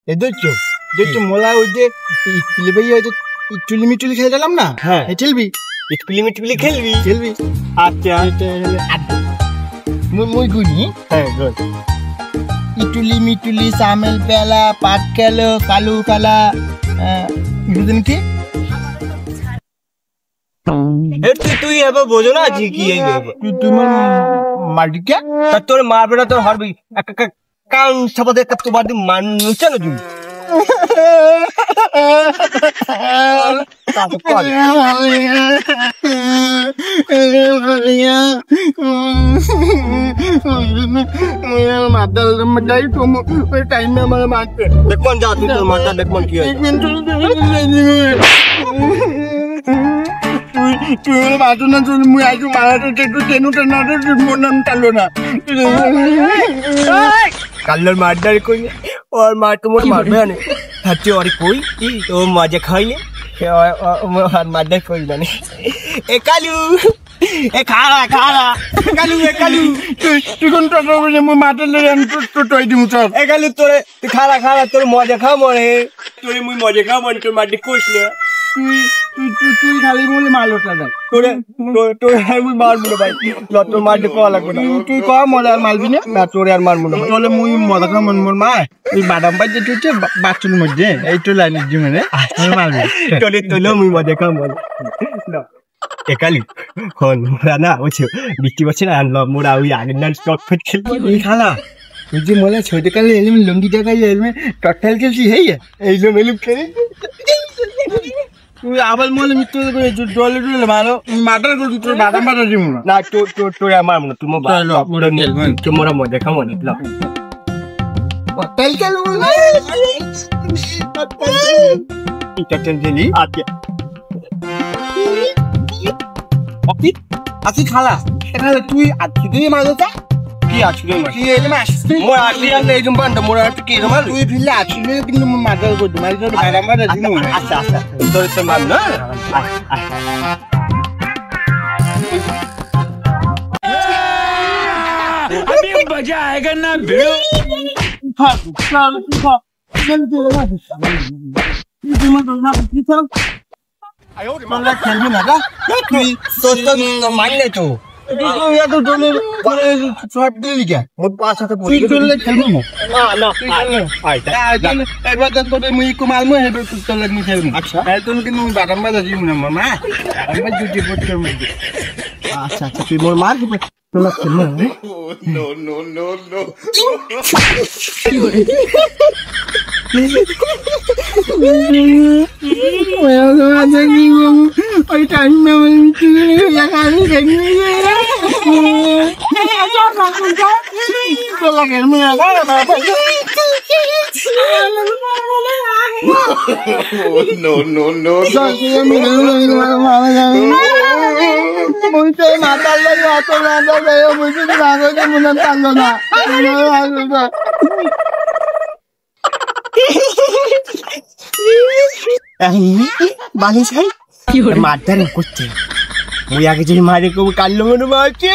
দেখছো দেখছো মোলা ওই যে চুলি মিটুলি খেলছিলাম না, হ্যাঁ খেলবি মিটুলি খেলবি খেলবি। আচ্ছা মুই গুনি, হ্যাঁ ইটুলি মিটুলি সামেল পেলা পাট খেলো কালু কালা বুঝলেন কি তুই এবার বোঝো না যে কি তোমার মালিকা তোর মারবে না তোর হারবি কান সাপাতে তোমার মানুষ না তুমি দেখুন যা তুই তোর মাথা দেখুন কি তুই বাঁচো না তুই মুই আইসু মারাটা একটু টেনু টেনা মোর নাম টালো না কাল্লোর মারদারি কই ওর মার তো মোর মারবে না হাতে ওরে কই ও মজা খাইলে মারদার কই না এ কালু এ খাড়া কালু তুই কোন টোটো বলে মুই মারলে তো টই দিমু সব এ কালু তোরে তুই খাড়া তোর মজা খাও মরে তোরে মুই মজা খাও মরে তোর মারতে কইছ না তুই খালি বলে মারলোটা দেখ তোরে মুই মারবো না ভাই তোর মারতে কয়া লাগবে না তুই কয়া মজা আর মারবি না তোরে আর মারবো না তাহলে মুই মজা খাও মন মোর মা এই বাদাম বাজ যেটা হচ্ছে বাথরুমের মধ্যে এইটো লাইনের জিমে মারবি তোলে মুই মজা খাও মনে একালি হন মোরা না বুঝছো বৃষ্টি পড়ছে না মোরা ওই আগের নাম স্টক ফেট খেলবি খালা ওই যে মোলা ছোটকালে এলিম লঙ্গি টাকাই এলমে টট্টাল খেলছি এইলো মেলুম খেলে তুই আবার মনে মিত্র ডলে মারো মাটার করছি তোর বাদাম বাটা দিব না তোর আমার মনে তুমি তোমরা মজা খাও মনে টট্টাল খেলবো টট্টাল খেলি আছি খালা এখানে তুই আজকে মারোটা কি আজকে কি এলে মাস মোর আজকে আর এই জম্বান তো মোর আর কি মার তুই ভিলে আজকে কিন্তু মাদার কই মারি তো বাইরে মার দিনু আচ্ছা তোর তো মান না अभी मजा आएगा ना भिड़ो हां चल चल তোমরা খেলবি না তুই তোর মারলে তো বাদাম বাজা দিব না মামা আচ্ছা তুই মোর মার তোলা খেলবো ওই টাইম বালিশ খাই মারটা করছে ওই আগে যে মারে কবু কাল্লো মনে পাচ্ছে